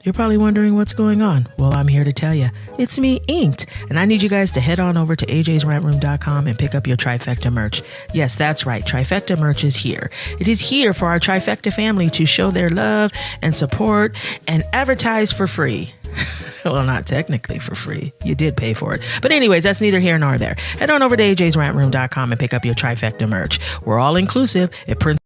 You're probably wondering what's going on. Well, I'm here to tell you. It's me, Inked, and I need you guys to head on over to AJsRANTroom.com and pick up your Trifecta merch. Yes, that's right. Trifecta merch is here. It is here for our Trifecta family to show their love and support and advertise for free. Well, not technically for free. You did pay for it. But anyways, that's neither here nor there. Head on over to AJsRANTroom.com and pick up your Trifecta merch. We're all inclusive. It prints.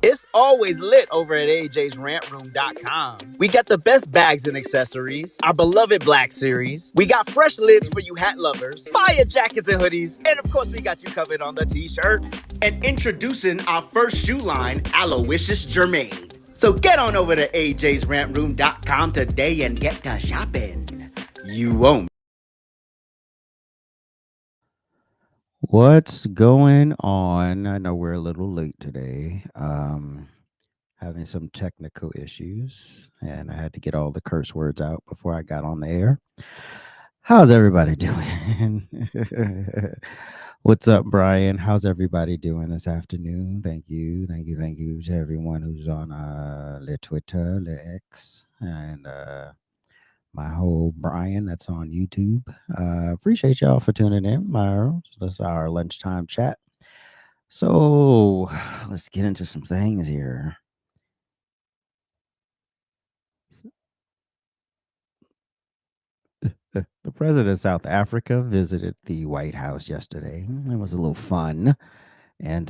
It's always lit over at AJsRANTroom.com. We got the best bags and accessories, our beloved Black Series. We got fresh lids for you hat lovers, fire jackets and hoodies, and of course we got you covered on the t-shirts. And introducing our first shoe line, Aloysius Germain. So get on over to AJsRANTroom.com today and get to shopping. You won't. What's going on? I know we're a little late today. Having some technical issues, and I had to get all the curse words out before I got on the air. How's everybody doing? What's up, Brian? How's everybody doing this afternoon? Thank you to everyone who's on Le Twitter, Le X, and my whole Brian that's on YouTube. Appreciate y'all for tuning in. That's our lunchtime chat. So let's get into some things here. The president of South Africa visited the White House yesterday. It was a little fun. And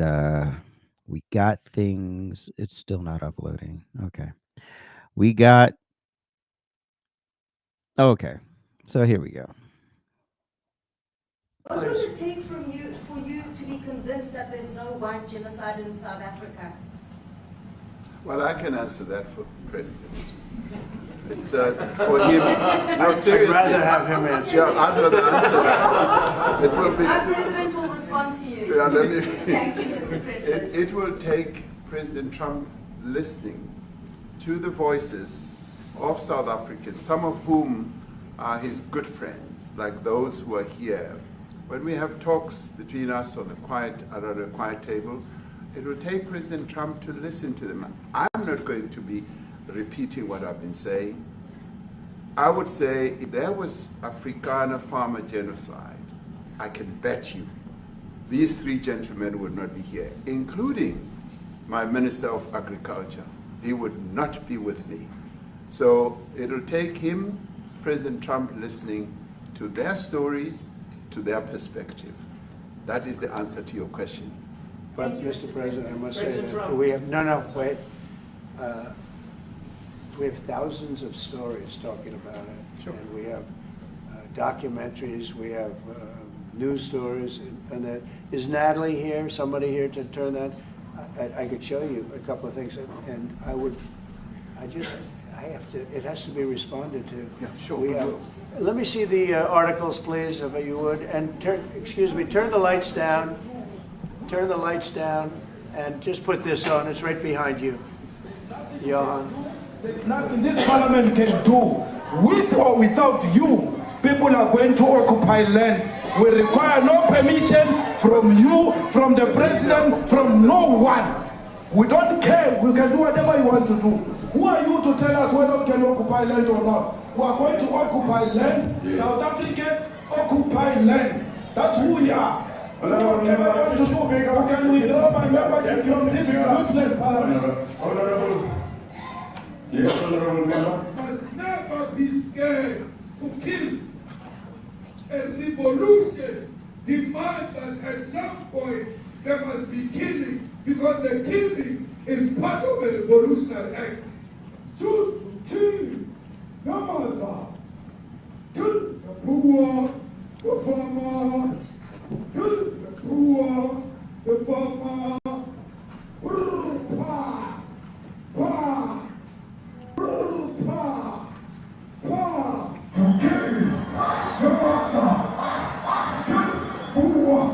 we got things. It's still not uploading. Okay. Okay. So here we go. What will it take for you to be convinced that there's no white genocide in South Africa? Well, I can answer that for President. It's for him. No, seriously. I'd rather have him answer. Yeah, I'd rather answer that. It will be. Our president will respond to you. Yeah, let me. Thank you, Mr. President. It will take President Trump listening to the voices of South Africans, some of whom are his good friends, like those who are here. When we have talks between us on around a quiet table, it will take President Trump to listen to them. I'm not going to be repeating what I've been saying. I would say if there was Afrikaner farmer genocide, I can bet you these three gentlemen would not be here, including my Minister of Agriculture. He would not be with me. So it'll take him, President Trump, listening to their stories, to their perspective. That is the answer to your question. But, Mr. President, I must say President that Trump. we have, wait. We have thousands of stories talking about it. Sure. And we have documentaries, we have news stories, and that. Is Natalie here, somebody here to turn that? I could show you a couple of things, and it has to be responded to. Yeah, sure. Let me see the articles, please, if you would, and turn the lights down. Turn the lights down, and just put this on. It's right behind you, Johan. There's nothing this parliament can do. With or without you, people are going to occupy land. We require no permission from you, from the president, from no one. We don't care. We can do whatever you want to do. Who are you to tell us whether we can occupy land or not? We are going to occupy land. Yeah. South Africa occupy land. That's who we are. So whatever you want to do, we can withdraw my membership from this useless parliament. Yes, honorable member. Must never be scared to kill. A revolution demands that at some point there must be killing, because the killing is part of a revolutionary act. Shoot to kill the mother, kill the poor, the farmer, kill the poor, the farmer. Pa, pa.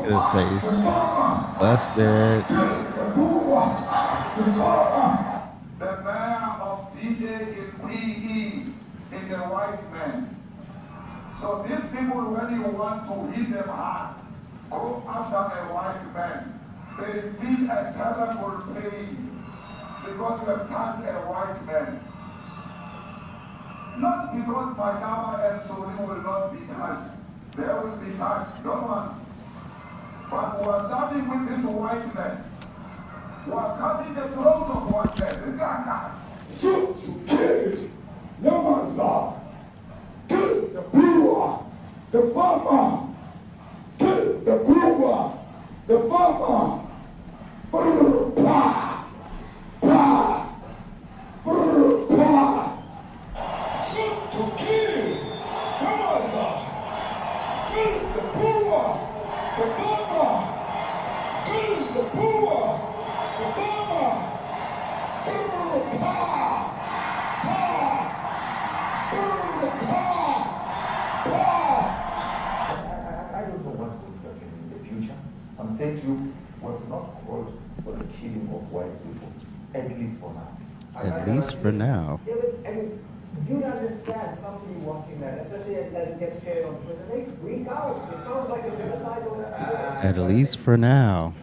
Good face. Busted. The man of DJ in PE is a white man. So these people, when you want to hit them hard, go after a white man. They feel a terrible pain. because you have touched a white man. Not because Mashama and Soli will not be touched. They will be touched, no one. But we are starting with this whiteness. We are cutting the throat of whiteness. Shoot, kill, Yamasa, kill the brewer, the farmer, kill the brewer, the farmer. Pa, pa, pa. Shoot to kill, Yamasa, kill the brewer, the farmer, kill the brewer, the farmer. I don't know what's going to happen in the future. I'm saying to you, was not called for the killing of white people, at least for now. At least for now. You'd understand somebody watching that, especially as it gets shared on Twitter. They freak out. It sounds like a genocide on that. At least for now.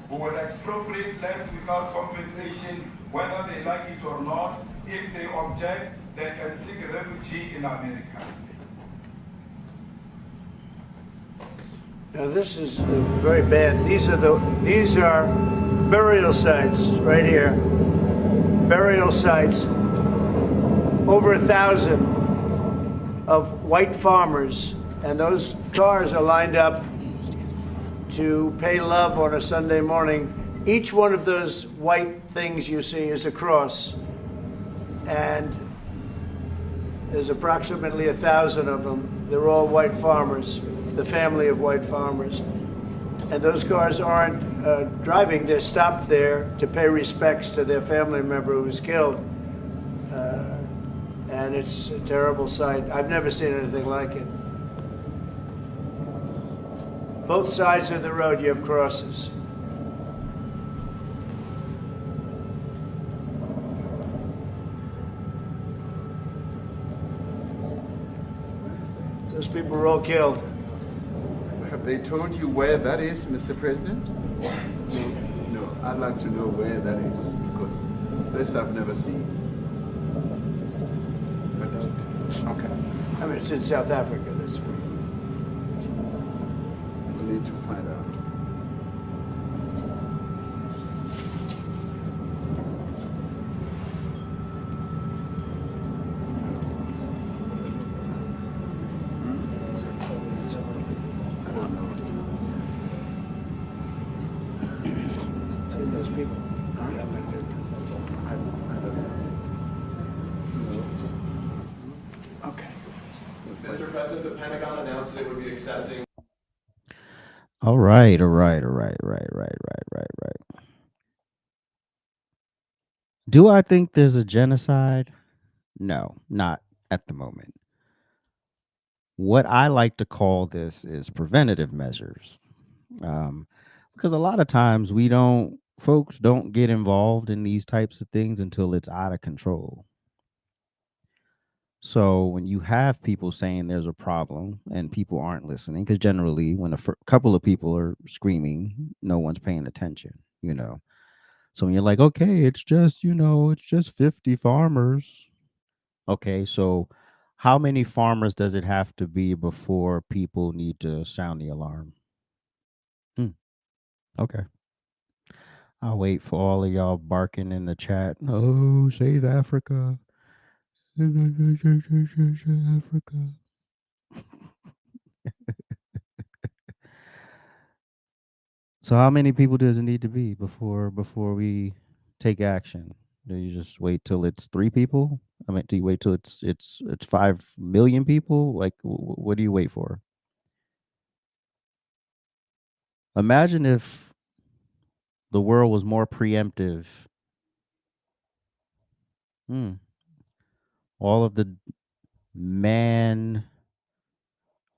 Who will expropriate land without compensation, whether they like it or not. If they object, they can seek refugee in America. Now this is very bad. These are burial sites right here. Burial sites. Over 1,000 of white farmers, and those cars are lined up to pay love on a Sunday morning. Each one of those white things you see is a cross, and there's approximately 1,000 of them. They're all white farmers, the family of white farmers. And those cars aren't driving, they're stopped there to pay respects to their family member who was killed. And it's a terrible sight. I've never seen anything like it. Both sides of the road you have crosses. Those people were all killed. Have they told you where that is, Mr. President? No, I'd like to know where that is, because this I've never seen. Okay. I mean, it's in South Africa, that's where. We need to find out. I don't know. See those people? I don't know. Okay. Mr. President, the Pentagon announced that it would be accepting. All right. Do I think there's a genocide? No, not at the moment. What I like to call this is preventative measures. Because a lot of times folks don't get involved in these types of things until it's out of control. So when you have people saying there's a problem and people aren't listening, because generally when a couple of people are screaming, no one's paying attention, So when you're like, okay, it's just 50 farmers. Okay, so how many farmers does it have to be before people need to sound the alarm? Okay. I'll wait for all of y'all barking in the chat. Oh, save Africa. Africa. So how many people does it need to be before we take action? Do you just wait till it's 3 people? I mean, do you wait till it's 5 million people? Like, what do you wait for? Imagine if the world was more preemptive. All of the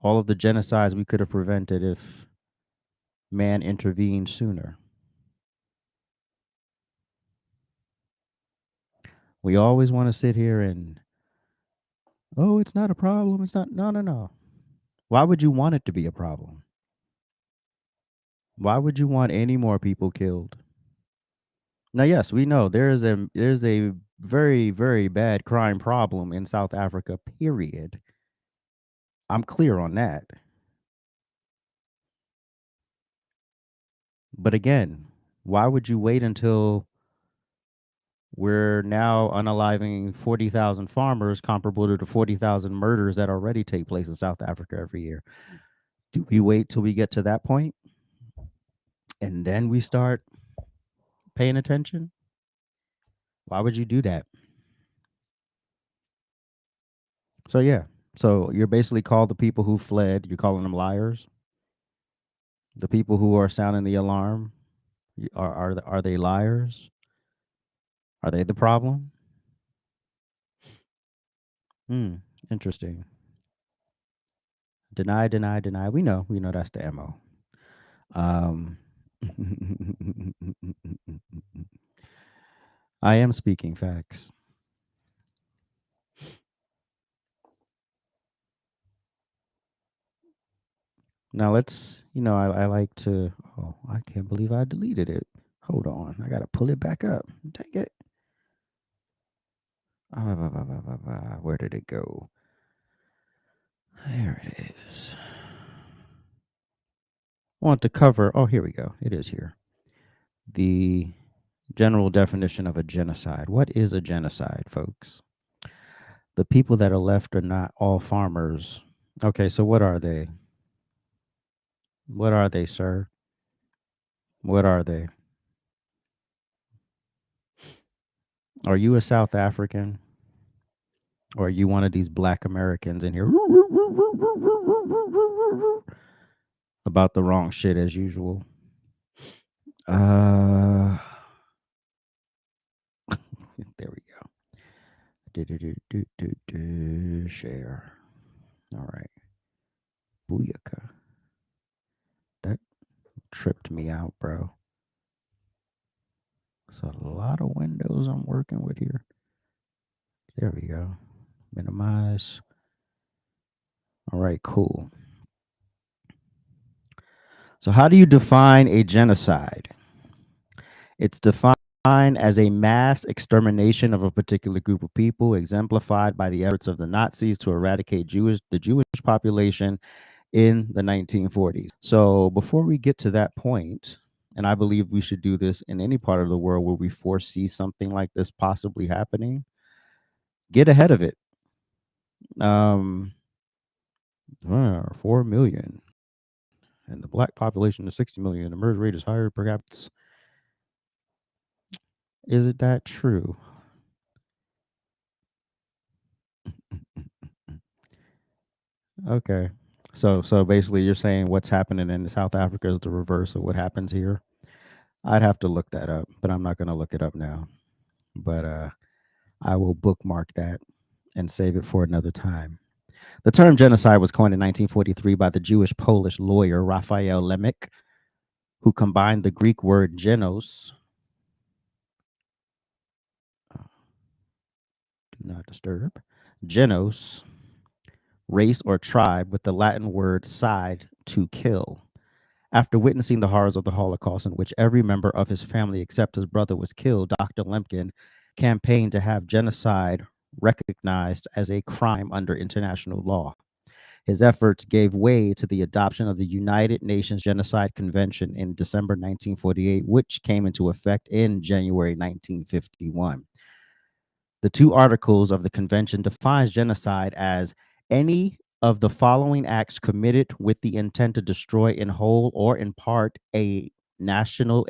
all of the genocides we could have prevented if man intervened sooner. We always want to sit here and, oh, it's not a problem. It's not. No, no, no. Why would you want it to be a problem? Why would you want any more people killed? Now, yes, we know there's a very, very bad crime problem in South Africa, period. I'm clear on that. But again, why would you wait until we're now unaliving 40,000 farmers, comparable to the 40,000 murders that already take place in South Africa every year? Do we wait till we get to that point and then we start paying attention? Why would you do that? So yeah, so you're basically called the people who fled, you're calling them liars. The people who are sounding the alarm, are they liars? Are they the problem? Interesting. Deny, deny, deny. We know that's the MO. I am speaking facts. Now let's, I like to, oh, I can't believe I deleted it. Hold on. I got to pull it back up. Dang it. Where did it go? There it is. I want to cover, oh, here we go. It is here. The general definition of a genocide. What is a genocide, folks? The people that are left are not all farmers. Okay, so what are they? What are they, sir? What are they? Are you a South African? Or are you one of these Black Americans in here about the wrong shit as usual? There we go. Share. All right. Booyaka. That tripped me out, bro. It's a lot of windows I'm working with here. There we go. Minimize. All right, cool. So how do you define a genocide? It's defined as a mass extermination of a particular group of people, exemplified by the efforts of the Nazis to eradicate the Jewish population in the 1940s. So before we get to that point, and I believe we should do this in any part of the world where we foresee something like this possibly happening, get ahead of it. 4 million. And the Black population is 60 million. The murder rate is higher per capita. Is it that true? Okay. So basically you're saying what's happening in South Africa is the reverse of what happens here. I'd have to look that up, but I'm not going to look it up now. But I will bookmark that and save it for another time. The term genocide was coined in 1943 by the Jewish-Polish lawyer Raphael Lemech, who combined the Greek word genos, do not disturb, genos, race or tribe, with the Latin word side, to kill. After witnessing the horrors of the Holocaust, in which every member of his family except his brother was killed, Dr. Lemkin campaigned to have genocide recognized as a crime under international law. His efforts gave way to the adoption of the United Nations Genocide Convention in December 1948, which came into effect in January 1951. The two articles of the convention defines genocide as any of the following acts committed with the intent to destroy in whole or in part a national,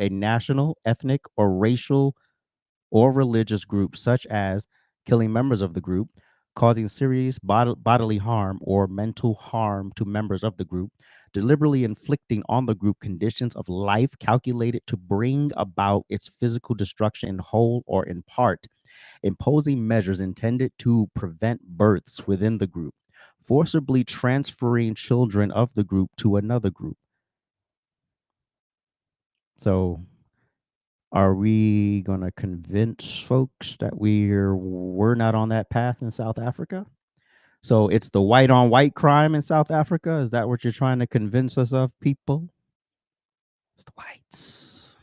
ethnic, or racial or religious group, such as killing members of the group, causing serious bodily harm or mental harm to members of the group, deliberately inflicting on the group conditions of life calculated to bring about its physical destruction in whole or in part, imposing measures intended to prevent births within the group, forcibly transferring children of the group to another group. So are we going to convince folks that we're not on that path in South Africa? So it's the white on white crime in South Africa? Is that what you're trying to convince us of, people? It's the whites.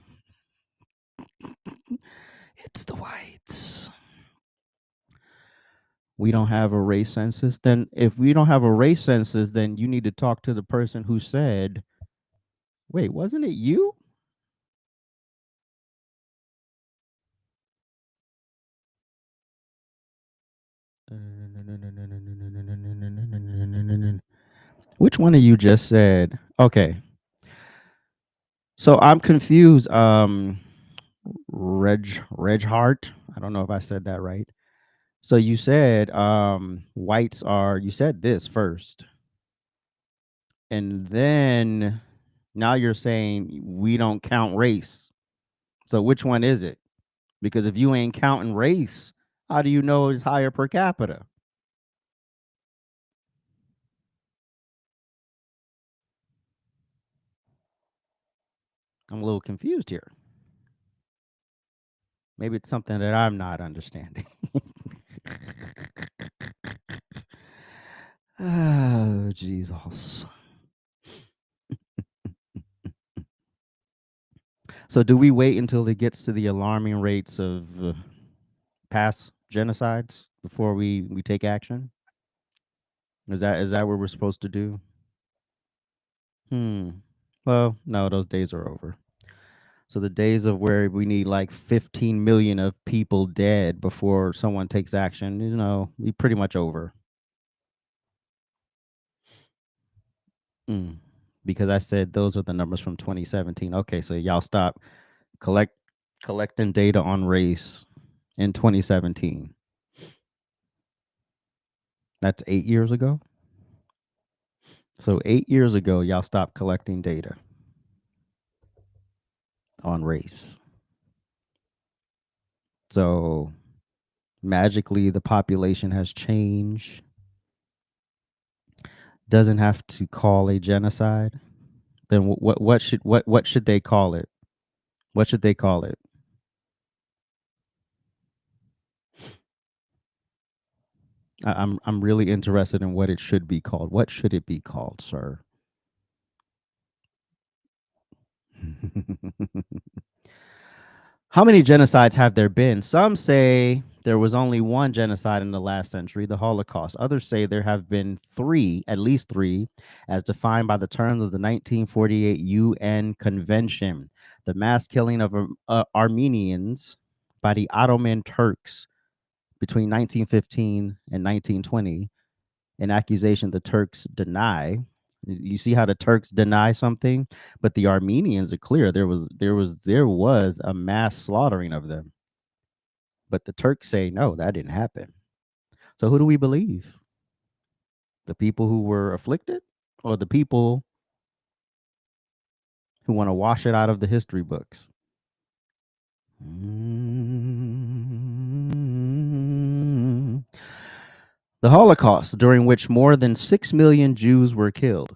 It's the whites. We don't have a race census. Then if we don't have a race census, then you need to talk to the person who said, wait, wasn't it you? Which one of you just said? Okay. So I'm confused. Reg Hart. I don't know if I said that right. So you said whites are, you said this first. And then now you're saying we don't count race. So which one is it? Because if you ain't counting race, how do you know it's higher per capita? I'm a little confused here. Maybe it's something that I'm not understanding. Oh, Jesus. So do we wait until it gets to the alarming rates of past genocides before we take action? Is that what we're supposed to do? Well, no, those days are over. So the days of where we need like 15 million of people dead before someone takes action, we pretty much over. Because I said those are the numbers from 2017. Okay, so y'all stop collecting data on race in 2017. That's 8 years ago. So 8 years ago, y'all stopped collecting data on race. So magically, the population has changed. Doesn't have to call a genocide. Then what should they call it? What should they call it? I'm really interested in what it should be called. What should it be called, sir? How many genocides have there been? Some say there was only one genocide in the last century, the Holocaust. Others say there have been three, at least three, as defined by the terms of the 1948 UN Convention. The mass killing of Armenians by the Ottoman Turks between 1915 and 1920, an accusation the Turks deny. You see how the Turks deny something, but the Armenians are clear. There was a mass slaughtering of them. But the Turks say no, that didn't happen. So who do we believe? The people who were afflicted, or the people who want to wash it out of the history books? The Holocaust, during which more than 6 million Jews were killed.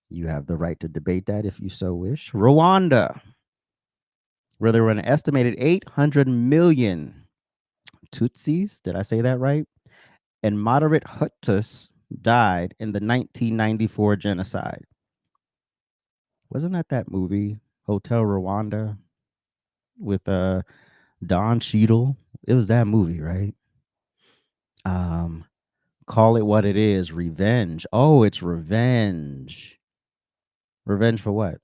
You have the right to debate that if you so wish. Rwanda, where there were an estimated 800 million Tutsis, did I say that right? And moderate Hutus died in the 1994 genocide. Wasn't that movie, Hotel Rwanda, with Don Cheadle? It was that movie, right? Call it what it is, revenge. Oh, it's revenge. Revenge for what?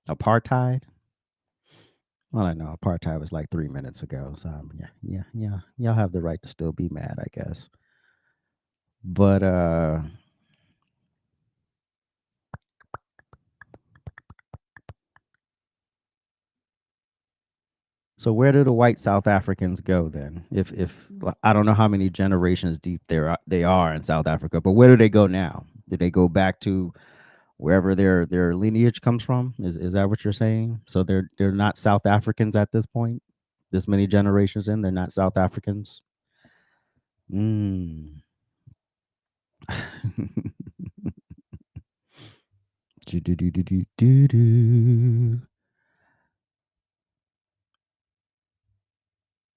Apartheid? Well, I know apartheid was like 3 minutes ago, so yeah. Y'all have the right to still be mad, I guess. But So where do the white South Africans go then? If I don't know how many generations deep they are in South Africa, but where do they go now? Do they go back to wherever their lineage comes from? Is that what you're saying? So they're not South Africans at this point? This many generations in, they're not South Africans? Mm. Do-do-do-do-do-do.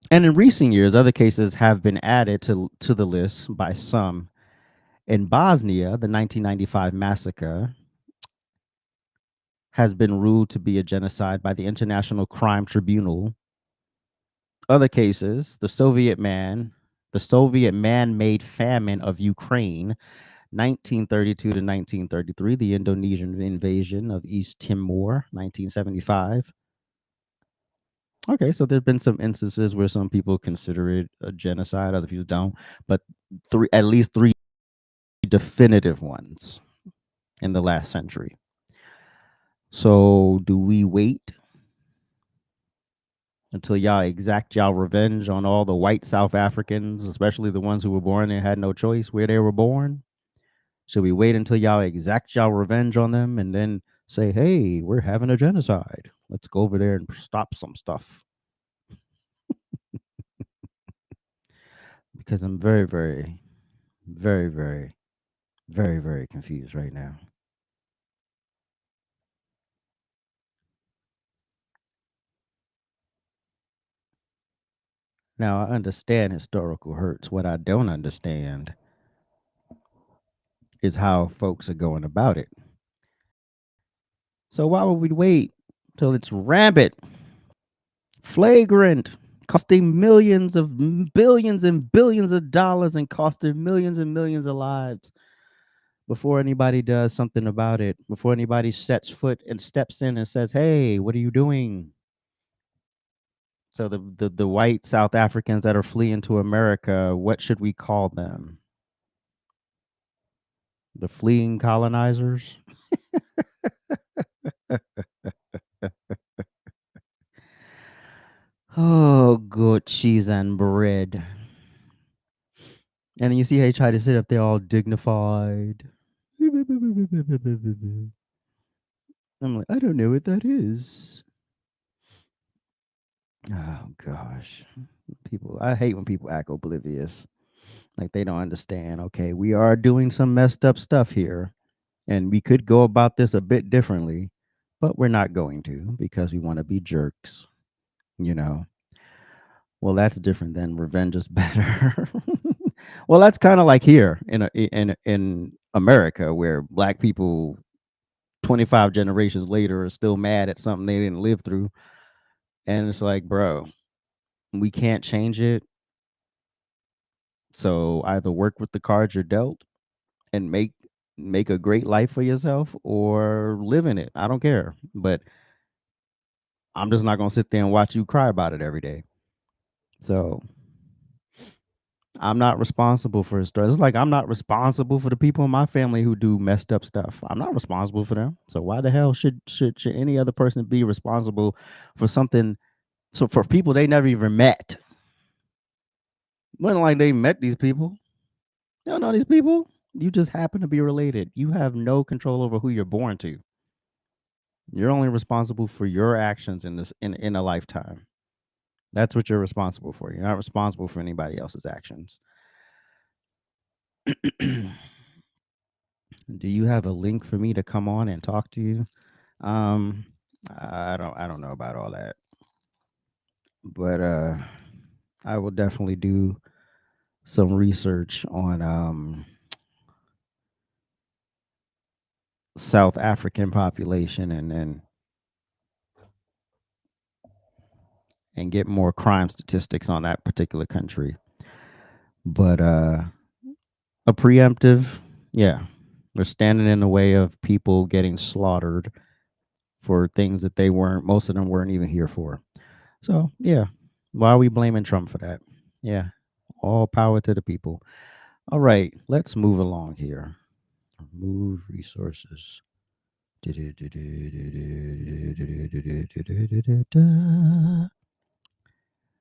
And in recent years, other cases have been added to the list by some. In Bosnia, the 1995 massacre has been ruled to be a genocide by the International Crime Tribunal. Other cases, the Soviet man-made famine of Ukraine, 1932 to 1933, the Indonesian invasion of East Timor, 1975. Okay, so there've been some instances where some people consider it a genocide, other people don't, but at least three definitive ones in the last century. So do we wait until y'all exact y'all revenge on all the white South Africans, especially the ones who were born and had no choice where they were born? Should we wait until y'all exact y'all revenge on them and then say, hey, we're having a genocide? Let's go over there and stop some stuff. Because I'm very, very, very, very, very, very confused right now. Now, I understand historical hurts. What I don't understand is how folks are going about it. So why would we wait till it's rampant, flagrant, costing billions and billions of dollars and costing millions and millions of lives before anybody does something about it, before anybody sets foot and steps in and says, hey, what are you doing? So the white South Africans that are fleeing to America, what should we call them? The fleeing colonizers? Oh, good cheese and bread. And then you see how he tried to sit up there all dignified. I'm like, I don't know what that is. Oh gosh. I hate when people act oblivious. Like they don't understand. Okay, we are doing some messed up stuff here. And we could go about this a bit differently, but we're not going to because we want to be jerks, you know. Well, that's different than revenge is better. Well, that's kind of like here in America, where black people 25 generations later are still mad at something they didn't live through, and it's like, bro, we can't change it. So either work with the cards you're dealt and make a great life for yourself, or live in it. I don't care, but I'm just not gonna sit there and watch you cry about it every day. So I'm not responsible for his story. It's like I'm not responsible for the people in my family who do messed up stuff. I'm not responsible for them. So why the hell should any other person be responsible for something? So for people they never even met. It wasn't like they met these people. You don't know these people. You just happen to be related. You have no control over who you're born to. You're only responsible for your actions in a lifetime. That's what you're responsible for. You're not responsible for anybody else's actions. Do you have a link for me to come on and talk to you? I don't know about all that. But I will definitely do some research on South African population and get more crime statistics on that particular country. But a preemptive, yeah, they're standing in the way of people getting slaughtered for things that most of them weren't even here for. So yeah, why are we blaming Trump for that? Yeah, all power to the people. All right, let's move along here. Move resources.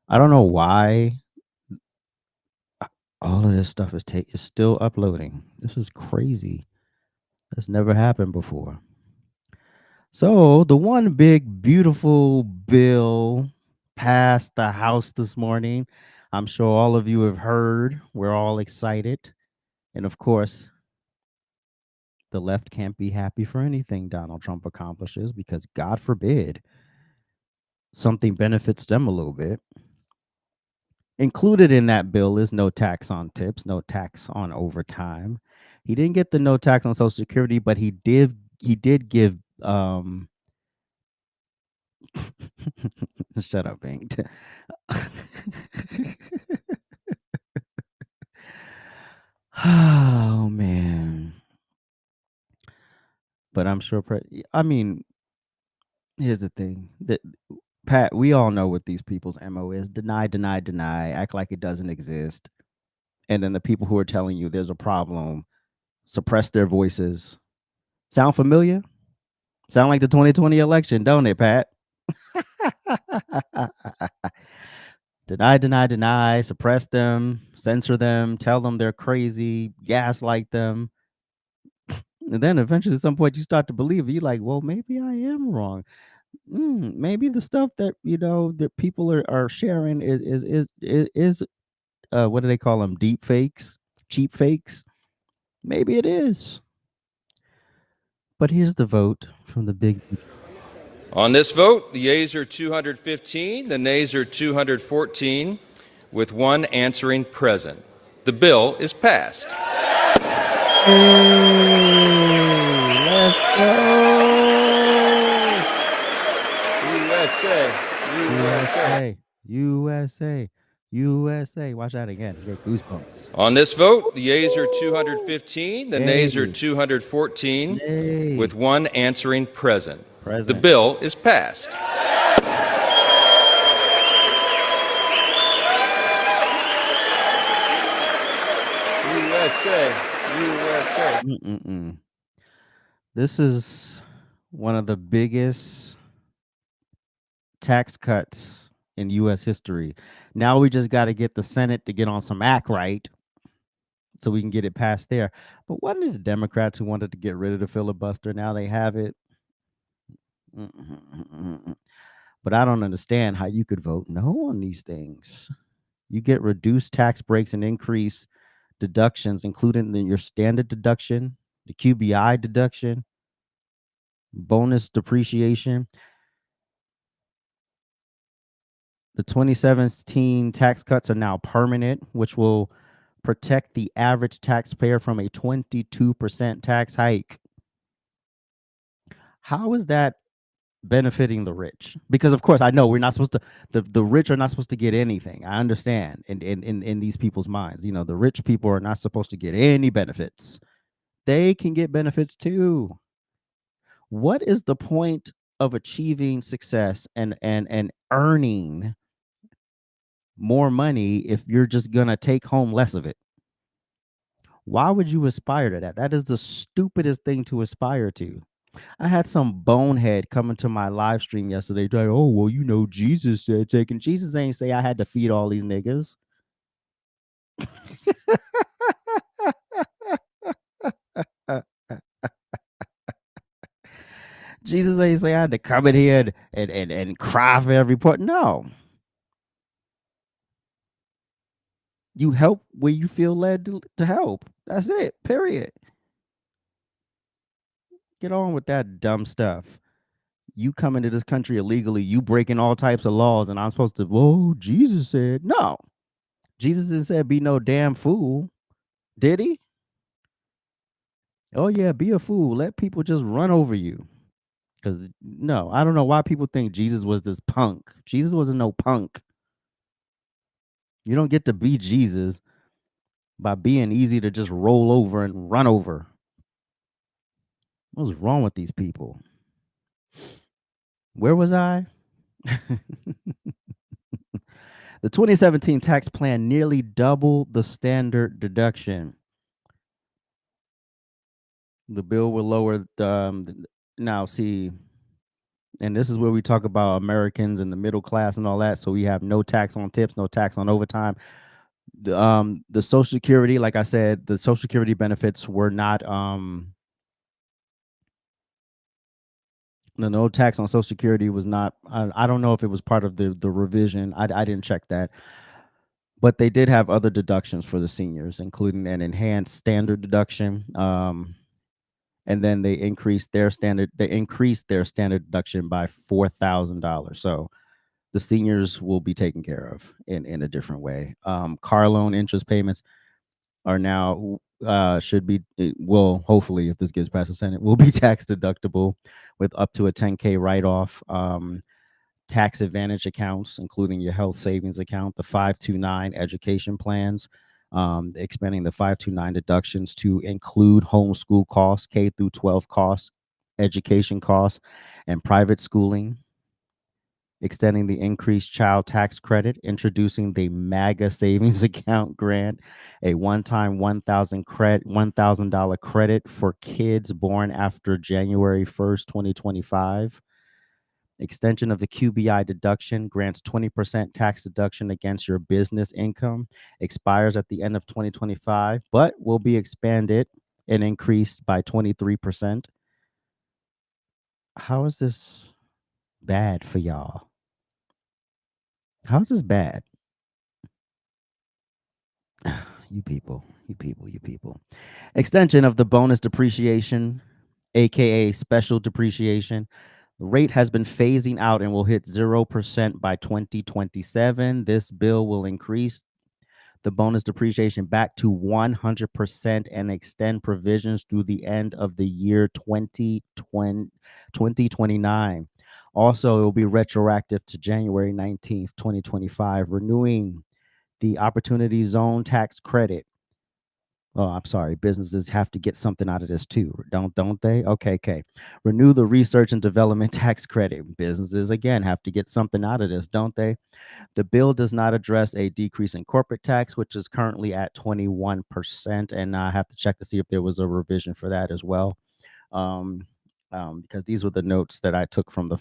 I don't know why all of this stuff is still uploading. This is crazy. That's never happened before. So the one big beautiful bill passed the House this morning. I'm sure all of you have heard. We're all excited. And of course, the left can't be happy for anything Donald Trump accomplishes because God forbid something benefits them a little bit. Included in that bill is no tax on tips, no tax on overtime. He didn't get the no tax on Social Security, but he did give shut up, Inked. Oh man. But I'm sure I mean, here's the thing. That Pat, we all know what these people's MO is. Deny, deny, deny, act like it doesn't exist. And then the people who are telling you there's a problem, suppress their voices. Sound familiar? Sound like the 2020 election, don't it, Pat? Deny, deny, deny, suppress them, censor them, tell them they're crazy, gaslight them. And then eventually at some point you start to believe it. You're like, well, maybe I am wrong. Maybe the stuff that that people are sharing is what do they call them? Deep fakes, cheap fakes. Maybe it is. But here's the vote from the big. On this vote, the yeas are 215, the nays are 214, with one answering present. The bill is passed. Let's go. USA. USA. USA. Watch that again. Get goosebumps. On this vote, the yeas are 215, the nays are 214, with one answering present. The bill is passed. USA. This is one of the biggest tax cuts in U.S. history. Now we just got to get the Senate to get on some act right so we can get it passed there. But wasn't it the Democrats who wanted to get rid of the filibuster? Now they have it. But I don't understand how you could vote no on these things. You get reduced tax breaks and increase deductions, including your standard deduction, the QBI deduction, bonus depreciation. The 2017 tax cuts are now permanent, which will protect the average taxpayer from a 22% tax hike. How is that benefiting the rich? Because of course I know we're not supposed to, the rich are not supposed to get anything. I understand in these people's minds. The rich people are not supposed to get any benefits. They can get benefits too. What is the point of achieving success and earning more money if you're just gonna take home less of it? Why would you aspire to that? That is the stupidest thing to aspire to. I had some bonehead coming to my live stream yesterday. Like, oh, well, Jesus said taking. Jesus ain't say I had to feed all these niggas. Jesus ain't say I had to come in here and cry for every part. No. You help where you feel led to help. That's it. Period. Get on with that dumb stuff. You come into this country illegally, you breaking all types of laws, and I'm supposed to, Jesus said. No. Jesus didn't say be no damn fool. Did he? Oh, yeah, be a fool. Let people just run over you. Because, no, I don't know why people think Jesus was this punk. Jesus wasn't no punk. You don't get to be Jesus by being easy to just roll over and run over. What's wrong with these people? Where was I? The 2017 tax plan nearly doubled the standard deduction. The bill will lower the now see and this is where we talk about Americans and the middle class and all that. So we have no tax on tips, no tax on overtime. The Social Security, like I said, the Social Security benefits were not no tax on Social Security was not. I don't know if it was part of the revision. I didn't check that, but they did have other deductions for the seniors, including an enhanced standard deduction. And then they increased their standard deduction by $4,000. So the seniors will be taken care of in a different way. Car loan interest payments are now will hopefully, if this gets past the Senate, will be tax deductible with up to a 10K write-off. Tax advantage accounts, including your health savings account, the 529 education plans, expanding the 529 deductions to include homeschool costs, K through 12 costs, education costs, and private schooling. Extending the increased child tax credit, introducing the MAGA savings account grant, a one-time $1,000 credit for kids born after January 1st, 2025. Extension of the QBI deduction grants 20% tax deduction against your business income, expires at the end of 2025, but will be expanded and increased by 23%. How is this bad for y'all? How is this bad? You people. Extension of the bonus depreciation, aka special depreciation. The rate has been phasing out and will hit 0% by 2027. This bill will increase the bonus depreciation back to 100% and extend provisions through the end of the year 2029. Also, it will be retroactive to January 19th, 2025, renewing the Opportunity Zone tax credit. Oh, I'm sorry. Businesses have to get something out of this too, don't they? Okay. Renew the research and development tax credit. Businesses, again, have to get something out of this, don't they? The bill does not address a decrease in corporate tax, which is currently at 21%. And I have to check to see if there was a revision for that as well. Because these were the notes that I took from the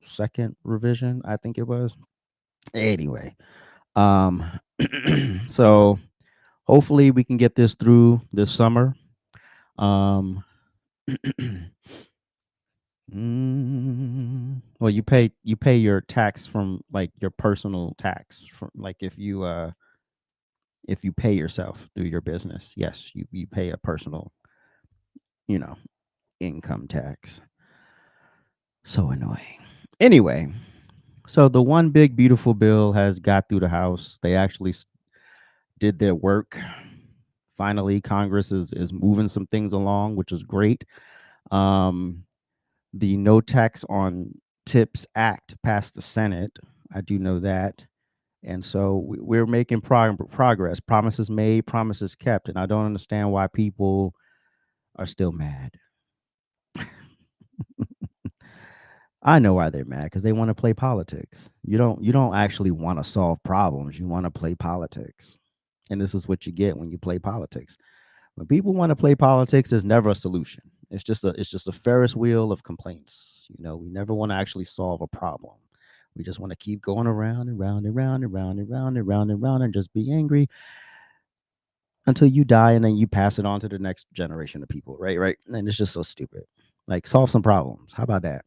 second revision, I think it was. Anyway. So hopefully we can get this through this summer. Well, you pay your tax from like your personal tax from like if you pay yourself through your business. Yes, you pay a personal, income tax. So annoying. Anyway, so the one big beautiful bill has got through the House. They actually did their work. Finally, Congress is moving some things along, which is great. The No Tax on Tips Act passed the Senate. I do know that. And so we're making progress. Promises made, promises kept. And I don't understand why people are still mad. I know why they're mad, because they want to play politics. You don't actually want to solve problems. You want to play politics. And this is what you get when you play politics. When people want to play politics, there's never a solution. It's just a Ferris wheel of complaints. We never want to actually solve a problem. We just want to keep going around and round and round and round and round and round and round and just be angry until you die, and then you pass it on to the next generation of people, right? And it's just so stupid. Like, solve some problems. How about that?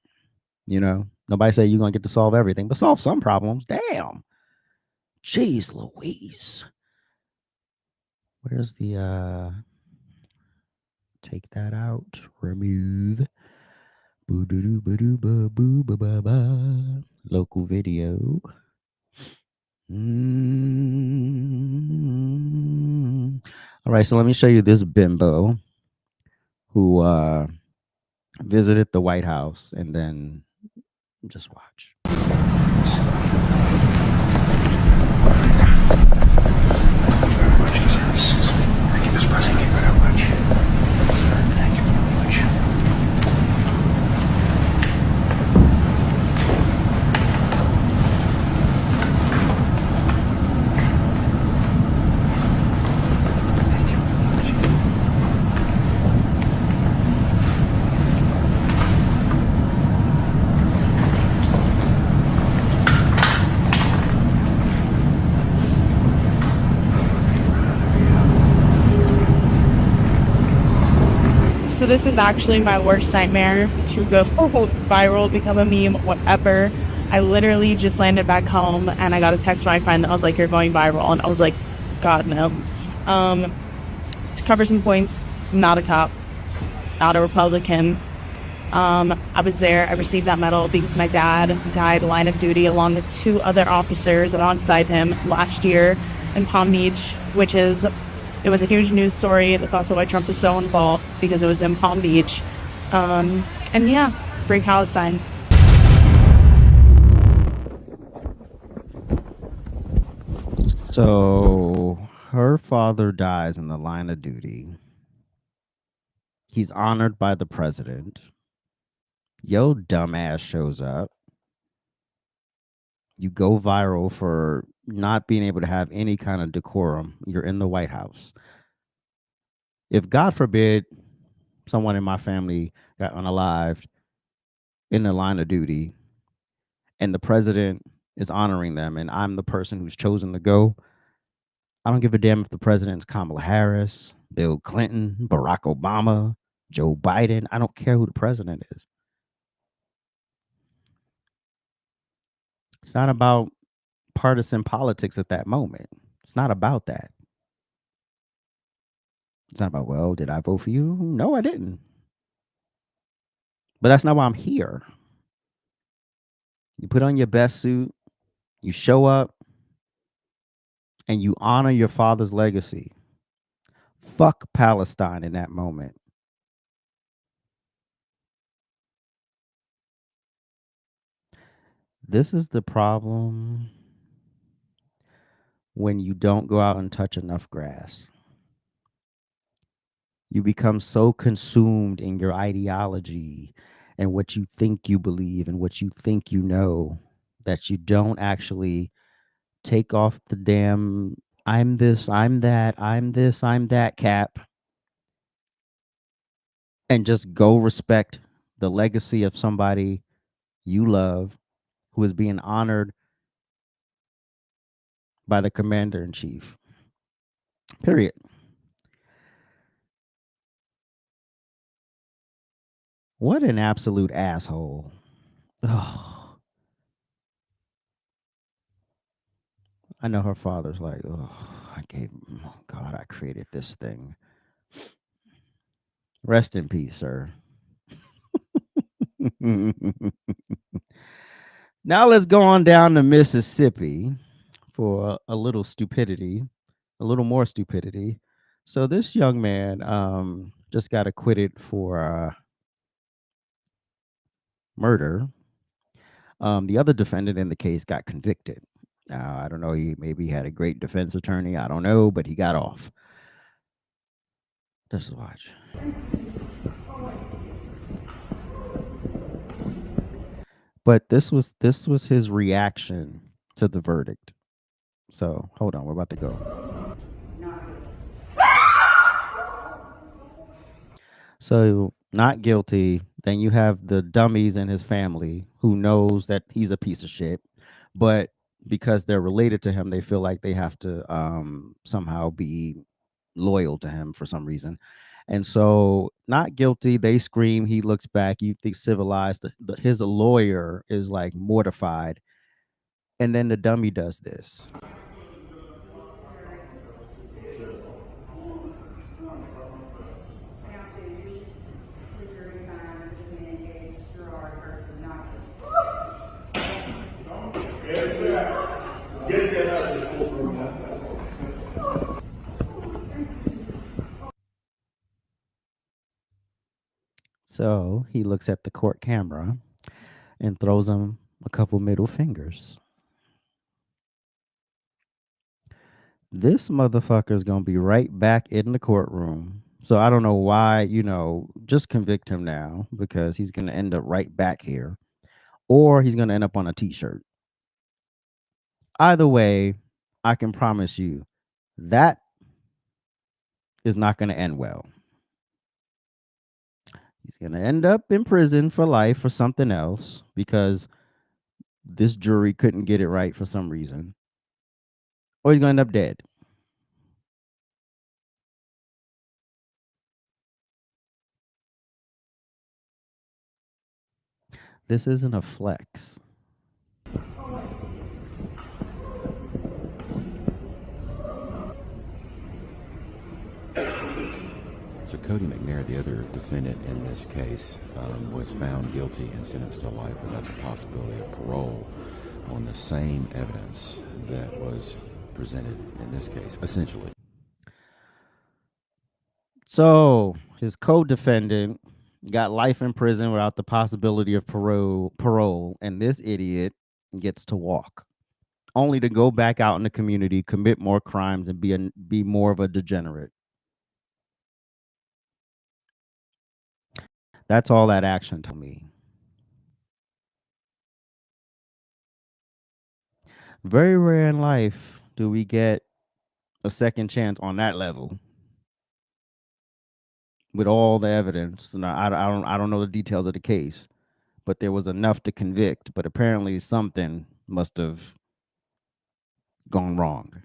Nobody say you're going to get to solve everything, but solve some problems. Damn. Jeez Louise. Where's the take that out, remove, local video. All right, so let me show you this bimbo who visited the White House, and then just watch. Thank you, Mr. President. Thank you very much. Thank you very much. this is actually my worst nightmare to go viral, become a meme, whatever. I literally just landed back home and I got a text from my friend that was like, "You're going viral." And I was like, God, no. To cover some points, I'm not a cop, not a Republican. I was there. I received that medal because my dad died line of duty along with 2 other officers alongside him last year in Palm Beach, it was a huge news story. That's also why Trump is so involved, because it was in Palm Beach. And yeah, free Palestine. So her father dies in the line of duty. He's honored by the president. Yo dumbass shows up. You go viral for not being able to have any kind of decorum. You're in the White House. If God forbid someone in my family got unalived in the line of duty and the president is honoring them and I'm the person who's chosen to go, I don't give a damn if the president's Kamala Harris, Bill Clinton, Barack Obama, Joe Biden. I don't care who the president is. It's not about partisan politics at that moment. It's not about that. It's not about, well, did I vote for you? No, I didn't. But that's not why I'm here. You put on your best suit, you show up, and you honor your father's legacy. Fuck Palestine in that moment. This is the problem when you don't go out and touch enough grass. You become so consumed in your ideology and what you think you believe and what you think you know that you don't actually take off the damn I'm this, I'm that, I'm this, I'm that cap and just go respect the legacy of somebody you love who is being honored by the commander in chief. Period. What an absolute asshole. Oh, I know her father's like, oh, oh God, I created this thing. Rest in peace, sir. Now let's go on down to Mississippi for a little stupidity, a little more stupidity. So this young man just got acquitted for murder. The other defendant in the case got convicted. I don't know. Maybe he had a great defense attorney. I don't know, but he got off. Just watch. But this was his reaction to the verdict. So hold on, we're about to go. So not guilty. Then you have the dummies in his family who knows that he's a piece of shit, but because they're related to him, they feel like they have to somehow be loyal to him for some reason. And so not guilty, they scream, he looks back, you think civilized, his lawyer is like mortified. And then the dummy does this. So he looks at the court camera and throws him a couple middle fingers. This motherfucker is going to be right back in the courtroom. So I don't know why, just convict him now because he's going to end up right back here or he's going to end up on a t-shirt. Either way, I can promise you that is not going to end well. He's going to end up in prison for life for something else because this jury couldn't get it right for some reason. Or he's going to end up dead. This isn't a flex. So Cody McNair, the other defendant in this case, was found guilty and sentenced to life without the possibility of parole on the same evidence that was presented in this case, essentially. So his co-defendant got life in prison without the possibility of parole, and this idiot gets to walk, only to go back out in the community, commit more crimes, and be more of a degenerate. That's all that action to me. Very rare in life do we get a second chance on that level with all the evidence. And I don't know the details of the case, but there was enough to convict. But apparently something must have gone wrong.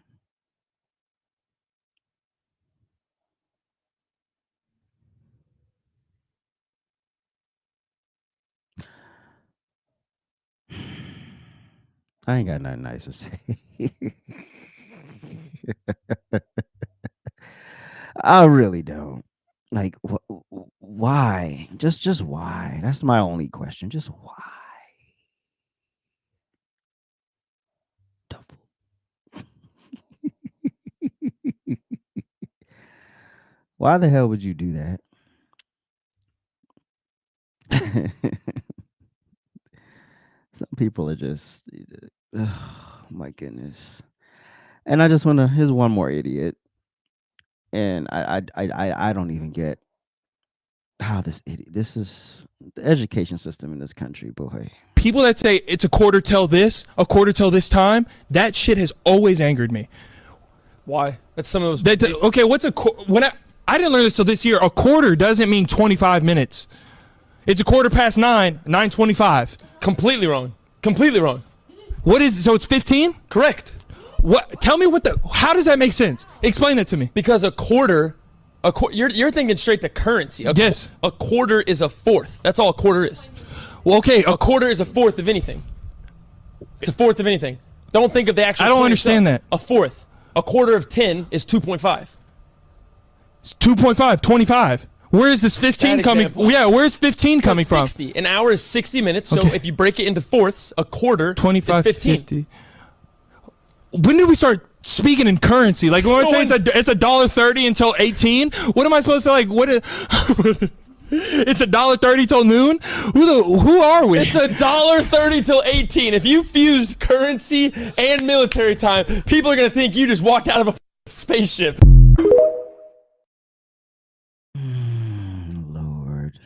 I ain't got nothing nice to say. I really don't. Like, why? Just why? That's my only question. Just why? Why the hell would you do that? Some people are just, oh my goodness. And I just want to. Here's one more idiot, and I don't even get how this idiot. This is the education system in this country, boy. People that say it's a quarter till this time, that shit has always angered me. Why? That's some of those. Okay, what's a I didn't learn this till this year. A quarter doesn't mean 25 minutes. It's a quarter past 9, 9:25. Completely wrong. Completely wrong. What is so? It's 15. Correct. What? Tell me how does that make sense? Explain that to me. Because a quarter, you're thinking straight to currency. Yes. A quarter is a fourth. That's all a quarter is. Well, okay. A quarter is a fourth of anything. It's a fourth of anything. Don't think of the actual. I don't understand that. A fourth. A quarter of 10 is 2.5. 2.5, 25. Where is this 15 coming? Yeah, where's 15 coming 60. from? 60. An hour is 60 minutes. So Okay. if you break it into fourths, a quarter 25, is 15. 50. When did we start speaking in currency? Like when I say it's $1.30 until 18. What am I supposed to like? It's $1.30 till noon. Who are we? It's $1.30 till 18. If you fused currency and military time, people are gonna think you just walked out of a spaceship. Lord.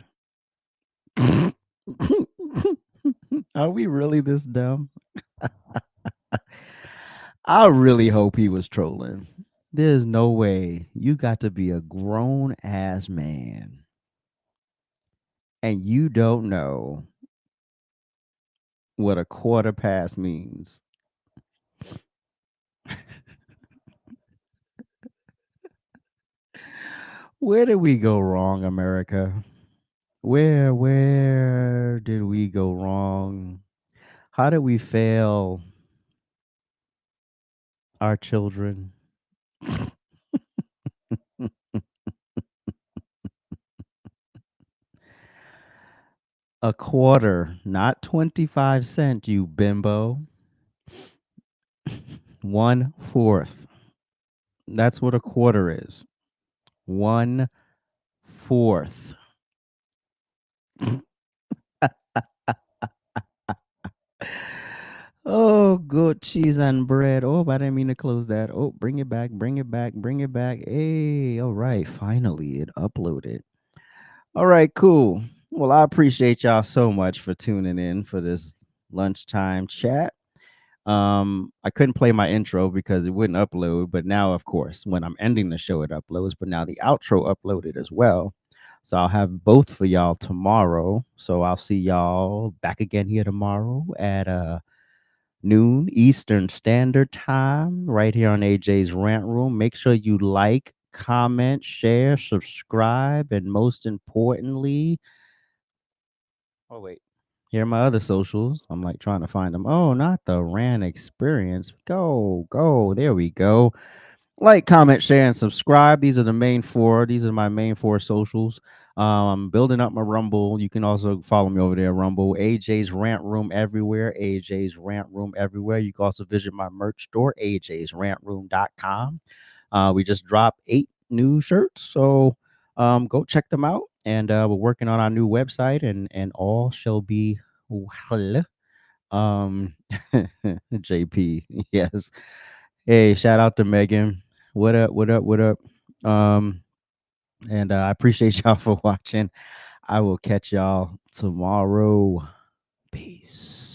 Are we really this dumb? I really hope he was trolling. There's no way. You got to be a grown ass man and you don't know what a quarter past means. Where did we go wrong, America? Where did we go wrong? How did we fail our children? A quarter, not 25 cents, you bimbo. 1/4. That's what a quarter is. 1/4. Oh, good cheese and bread. Oh, I didn't mean to close that. Oh, bring it back, bring it back, bring it back. Hey, all right. Finally, it uploaded. All right, cool. Well, I appreciate y'all so much for tuning in for this lunchtime chat. I couldn't play my intro because it wouldn't upload, but now, of course, when I'm ending the show, it uploads. But now the outro uploaded as well. So I'll have both for y'all tomorrow. So I'll see y'all back again here tomorrow at noon Eastern Standard Time, right here on AJ's Rant Room. Make sure you like, comment, share, subscribe, and most importantly, oh wait, Here are my other socials. I'm like trying to find them. Oh, not the RAN experience. Go. There we go. Like, comment, share, and subscribe. These are the main four. These are my main four socials. Building up my Rumble. You can also follow me over there, Rumble. AJ's Rant Room everywhere. AJ's Rant Room everywhere. You can also visit my merch store, AJsRANTroom.com. We just dropped 8 new shirts, so go check them out. And we're working on our new website, and all shall be well. JP, yes. Hey, shout out to Megan. What up? And I appreciate y'all for watching. I will catch y'all tomorrow. Peace.